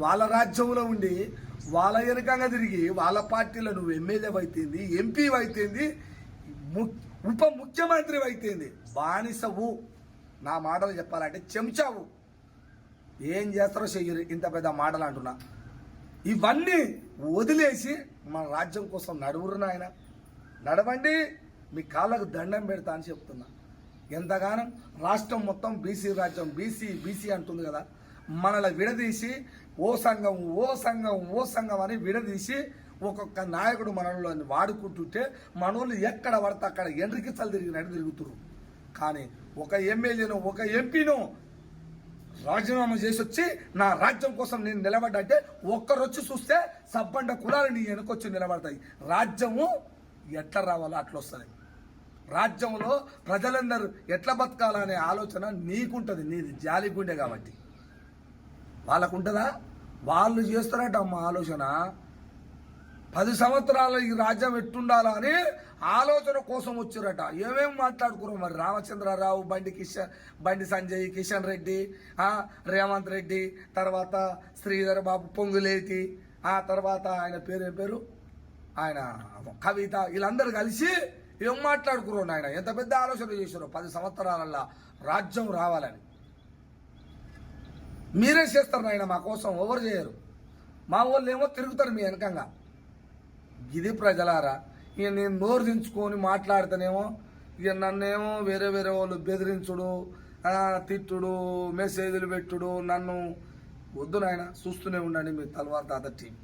వాళ్ళ రాజ్యంలో ఉండి వాళ్ళ వెనకంగా తిరిగి వాళ్ళ పార్టీలో నువ్వు ఎమ్మెల్యే అయితేంది, ఎంపీ అయితేంది, ఉప ముఖ్యమంత్రి అయితేంది, బానిసవు. నా మాటలు చెప్పాలంటే చెంచావు. ఏం చేస్తారో చెయ్యరు. ఇంత పెద్ద మాటలు అంటున్నా. ఇవన్నీ వదిలేసి మన రాజ్యం కోసం నడువురు నాయన, నడవండి. మీ కాళ్ళకు దండం పెడతా అని చెప్తున్నా. ఎంతగానో రాష్ట్రం మొత్తం బీసీ రాజ్యం, బీసీ బీసీ అంటుంది కదా. మనల్ని విడదీసి ఓ సంఘం ఓ సంఘం ఓ సంఘం అని విడదీసి ఒక్కొక్క నాయకుడు మనల్ని వాడుకుంటుంటే మనోళ్ళు ఎక్కడ పడితే అక్కడ ఎండ్రికిచ్చలు తిరిగినట్టు తిరుగుతున్నారు. కానీ ఒక ఎమ్మెల్యేను ఒక ఎంపీను రాజీనామా చేసి వచ్చి నా రాజ్యం కోసం నేను నిలబడ్డంటే ఒక్కరొచ్చి చూస్తే సబ్బండ కులాలు నీ వెనకొచ్చి నిలబడతాయి. రాజ్యము ఎట్లా రావాలో అట్లా వస్తుంది. రాజ్యంలో ప్రజలందరూ ఎట్లా బతకాలనే ఆలోచన నీకుంటుంది. నీది జాలి గుండె కాబట్టి. వాళ్ళకుంటుందా? వాళ్ళు చేస్తారట అమ్మ ఆలోచన. 10 సంవత్సరాలు ఈ రాజ్యం ఎట్టుండాలా అని ఆలోచన కోసం వచ్చారట. ఏమేమి మాట్లాడుకున్నారు మరి? రామచంద్రరావు, బండి సంజయ్, కిషన్ రెడ్డి, రేవంత్ రెడ్డి, తర్వాత శ్రీధర్ బాబు, పొంగులేటి, ఆ తర్వాత ఆయన పేరు ఆయన కవిత, వీళ్ళందరూ కలిసి ఏం మాట్లాడుకున్నారు ఆయన? ఎంత పెద్ద ఆలోచన చేశారు 10 సంవత్సరాలల్లా రాజ్యం రావాలని. మీరే చేస్తారు నాయన, మా కోసం ఎవరు చేయరు. మా వాళ్ళు ఏమో తిరుగుతారు మీ వెనకంగా. ఇది ప్రజలారా. ఇక నేను నోరు దించుకొని మాట్లాడితేనేమో ఇక నన్నేమో వేరే వాళ్ళు బెదిరించుడు, తిట్టుడు, మెసేజ్లు పెట్టుడు. నన్ను వద్దు నాయన. చూస్తూనే ఉండండి మీ తల్వార్ తాత టీం.